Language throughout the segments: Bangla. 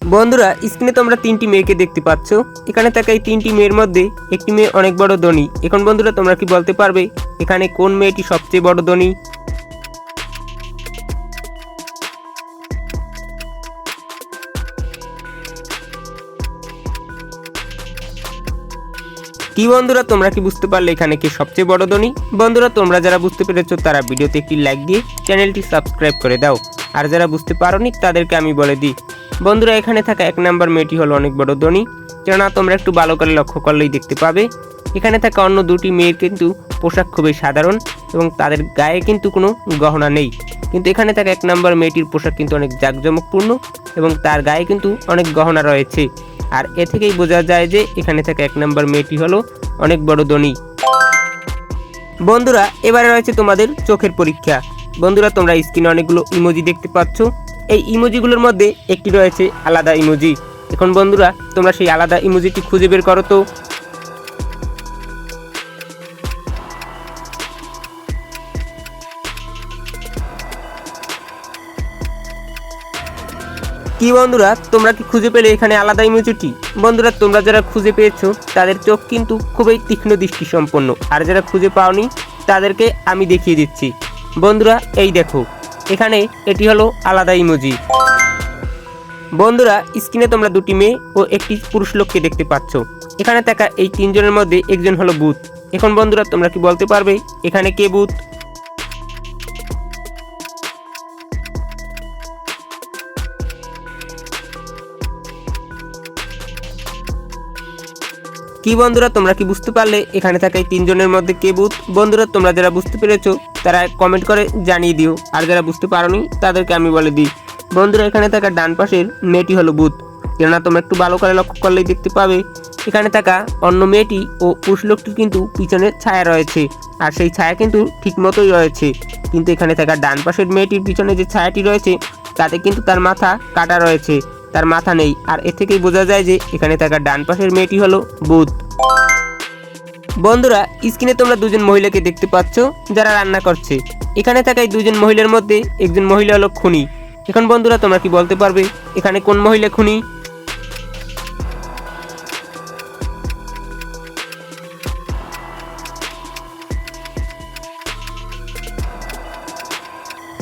বন্ধুরা স্ক্রিনে তোমরা তিনটি মেয়েকে দেখতে পাচ্ছ। এখানে থাকা এই তিনটি মেয়ের মধ্যে একটি মেয়ে অনেক বড় ধনী। এখন বন্ধুরা তোমরা কি বলতে পারবে এখানে কোন মেয়েটি সবচেয়ে বড় ধনী? কি বন্ধুরা তোমরা কি বুঝতে পারলে এখানে কে সবচেয়ে বড় ধনী? বন্ধুরা তোমরা যারা বুঝতে পেরেছো তারা ভিডিওতে একটি লাইক দিয়ে চ্যানেলটি সাবস্ক্রাইব করে দাও, আর যারা বুঝতে পারোনি তাদেরকে আমি বলে দিই। বন্ধুরা এখানে থাকা 1 নম্বর মেয়েটি হলো অনেক বড় ধনী, কেননা তোমরা একটু ভালো করে লক্ষ্য করলেই দেখতে পাবে এখানে থাকা অন্য দুটি মেয়ের কিন্তু পোশাক খুবই সাধারণ এবং তাদের গায়ে কিন্তু কোনো গহনা নেই, কিন্তু এখানে থাকা 1 নম্বর মেয়েটির পোশাক কিন্তু অনেক জাঁকজমকপূর্ণ এবং তার গায়ে কিন্তু অনেক গহনা রয়েছে। আর এ থেকেই বোঝা যায় যে এখানে থাকা 1 নম্বর মেয়েটি হলো অনেক বড় ধনী। বন্ধুরা এবারে রয়েছে তোমাদের চোখের পরীক্ষা। বন্ধুরা তোমরা স্ক্রিনে অনেকগুলো ইমোজি দেখতে পাচ্ছ। এই ইমোজিগুলোর মধ্যে একটি রয়েছে আলাদা ইমোজি। এখন বন্ধুরা তোমরা সেই আলাদা ইমোজিটি খুঁজে বের করো তো। কি বন্ধুরা তোমরা কি খুঁজে পেলে এখানে আলাদা ইমোজিটি? বন্ধুরা তোমরা যারা খুঁজে পেয়েছো তাদের চোখ কিন্তু খুবই তীক্ষ্ণ দৃষ্টি সম্পন্ন, আর যারা খুঁজে পাওনি তাদেরকে আমি দেখিয়ে দিচ্ছি। বন্ধুরা এই দেখো, এখানে এটি হলো আলাদা ইমোজি। বন্ধুরা স্ক্রিনে তোমরা দুটি মেয়ে ও একটি পুরুষ লোককে দেখতে পাচ্ছ। এখানে থাকা এই তিনজনের মধ্যে একজন হলো ভূত। এখন বন্ধুরা তোমরা কি বলতে পারবে এখানে কে ভূত? কি বন্ধুরা তোমরা কি বুঝতে পারলে এখানে থাকা এই তিনজনের মধ্যে কে ভূত? বন্ধুরা তোমরা যারা বুঝতে পেরেছো তারা কমেন্ট করে জানিয়ে দিও, আর যারা বুঝতে পারোনি তাদেরকে আমি বলে দিই। বন্ধুরা এখানে থাকা ডান পাশের মেয়েটি হলো ভূত, কেননা তোমরা একটু ভালো করে লক্ষ্য করলেই দেখতে পাবে এখানে থাকা অন্য মেয়েটি ও পুরুষ লোকটির কিন্তু পিছনে ছায়া রয়েছে, আর সেই ছায়া কিন্তু ঠিক মতোই রয়েছে, কিন্তু এখানে থাকা ডান পাশের মেয়েটির পিছনে যে ছায়াটি রয়েছে তাতে কিন্তু তার মাথা কাটা রয়েছে, তার মাথা নেই। আর এ থেকেই বোঝা যায় যে এখানে থাকা ডান পাশের মেয়েটি হলো ভূত। বন্ধুরা স্ক্রিনে তোমরা দুজন মহিলাকে দেখতে পাচ্ছ যারা রান্না করছে। এখানে থাকা এই দুজন মহিলার মধ্যে একজন মহিলা হলো খুনি। এখন বন্ধুরা তোমরা কি বলতে পারবে এখানে কোন মহিলা খুনি?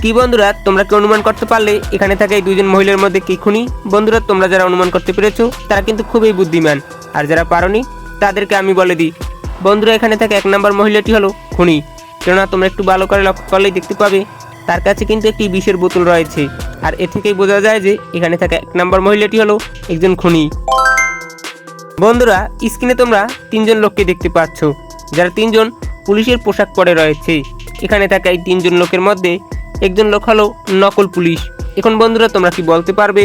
কি বন্ধুরা তোমরা কি অনুমান করতে পারলে এখানে থাকা এই দুজন মহিলার মধ্যে কে খুনি? বন্ধুরা তোমরা যারা অনুমান করতে পেরেছো তারা কিন্তু খুবই বুদ্ধিমান, আর যারা পারোনি তাদেরকে আমি বলে দিই। বন্ধুরা এখানে থাকা 1 নম্বর মহিলাটি হলো খুনি, কেননা তোমরা একটু ভালো করে লক্ষ্য করলেই দেখতে পাবে তার কাছে কিন্তু একটি বিষের বোতল রয়েছে, আর এ থেকেই বোঝা যায় যে এখানে থাকা 1 নম্বর মহিলাটি হলো একজন খুনি। বন্ধুরা স্ক্রিনে তোমরা তিনজন লোককে দেখতে পাচ্ছ যারা তিনজন পুলিশের পোশাক পরে রয়েছে। এখানে থাকা এই তিনজন লোকের মধ্যে একজন লোক হলো নকল পুলিশ। এখন বন্ধুরা তোমরা কি বলতে পারবে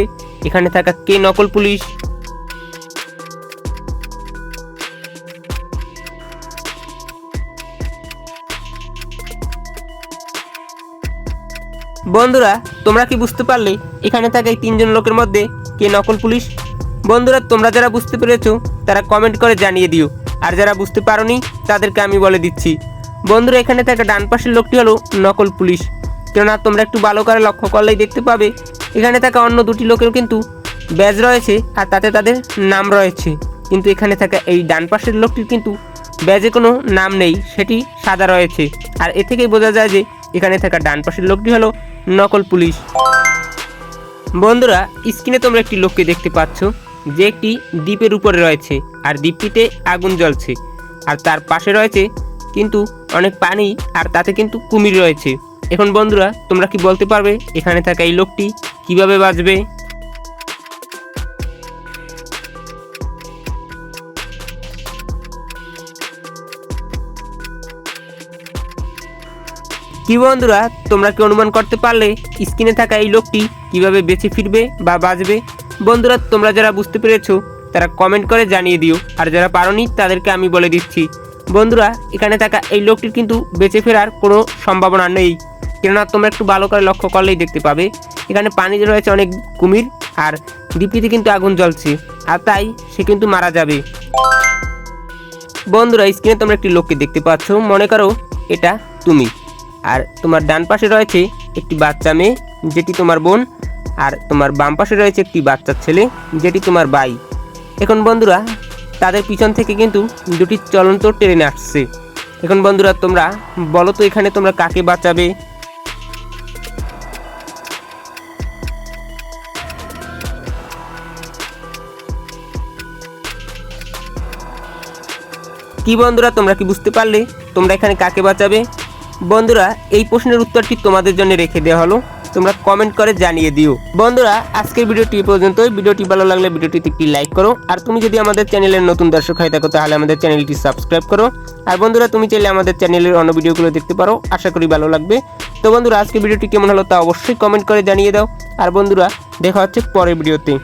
এখানে থাকা কে নকল পুলিশ? বন্ধুরা তোমরা কি বুঝতে পারলে এখানে থাকা এই তিনজন লোকের মধ্যে কে নকল পুলিশ? বন্ধুরা তোমরা যারা বুঝতে পেরেছো তারা কমেন্ট করে জানিয়ে দিও, আর যারা বুঝতে পারোনি তাদেরকে আমি বলে দিচ্ছি। বন্ধুরা এখানে থাকা ডান পাশের লোকটি হলো নকল পুলিশ, কেননা তোমরা একটু ভালো করে লক্ষ্য করলেই দেখতে পাবে এখানে থাকা অন্য দুটি লোকের কিন্তু ব্যাজ রয়েছে আর তাতে তাদের নাম রয়েছে, কিন্তু এখানে থাকা এই ডান পাশের লোকটির কিন্তু ব্যাজে কোনো নাম নেই, সেটি সাদা রয়েছে। আর এ থেকেই বোঝা যায় যে এখানে থাকা ডান পাশের লোকটি হলো নকল পুলিশ। বন্ধুরা স্ক্রিনে তোমরা একটি লোককে দেখতে পাচ্ছ যে একটি দ্বীপের উপরে রয়েছে, আর দ্বীপটিতে আগুন জ্বলছে, আর তার পাশে রয়েছে কিন্তু অনেক পানি, আর তাতে কিন্তু কুমির রয়েছে। এখন বন্ধুরা তোমরা কি বলতে পারবে এখানে থাকা এই লোকটি কিভাবে বাঁচবে? কি বন্ধুরা তোমরা কি অনুমান করতে পারলে স্ক্রিনে থাকা এই লোকটি কিভাবে বেঁচে ফিরবে বা বাঁচবে? বন্ধুরা তোমরা যারা বুঝতে পেরেছো তারা কমেন্ট করে জানিয়ে দিও, আর যারা পারোনি তাদেরকে আমি বলে দিচ্ছি। বন্ধুরা এখানে থাকা এই লোকটির কিন্তু বেঁচে ফেরার কোনো সম্ভাবনা নেই, কেননা তোমরা একটু ভালো করে লক্ষ্য করলেই দেখতে পাবে এখানে পানিতে রয়েছে অনেক কুমির, আর দ্বীপটিতে কিন্তু আগুন জ্বলছে, আর তাই সে কিন্তু মারা যাবে। বন্ধুরা স্ক্রিনে তোমরা একটি লোককে দেখতে পাচ্ছ, মনে করো এটা তুমি, আর তোমার ডান পাশে রয়েছে একটি বাচ্চা মেয়ে যেটি তোমার বোন, আর তোমার বাম পাশে রয়েছে একটি বাচ্চা ছেলে, যেটি তোমার ভাই। এখন বন্ধুরা তাদের পিছন থেকে কিন্তু দুটি চলন্ত ট্রেন আসছে। এখন বন্ধুরা তোমরা বলো তো এখানে তোমরা কাকে বাঁচাবে? কি বন্ধুরা তোমরা কি বুঝতে পারলে তোমরা এখানে কাকে বাঁচাবে? বন্ধুরা এই প্রশ্নের উত্তরটি তোমাদের জন্য রেখে দেওয়া হলো, তোমরা কমেন্ট করে জানিয়ে দিও। বন্ধুরা আজকের ভিডিওটি পর্যন্তই। ভিডিওটি ভালো লাগলে ভিডিওটিতে একটি লাইক করো, আর তুমি যদি আমাদের চ্যানেলের নতুন দর্শক হয়ে থাকো তাহলে আমাদের চ্যানেলটি সাবস্ক্রাইব করো। আর বন্ধুরা তুমি চাইলে আমাদের চ্যানেলের অন্য ভিডিওগুলো দেখতে পারো, আশা করি ভালো লাগবে। তো বন্ধুরা আজকের ভিডিওটি কেমন হলো তা অবশ্যই কমেন্ট করে জানিয়ে দাও। আর বন্ধুরা দেখা হচ্ছে পরের ভিডিওতে।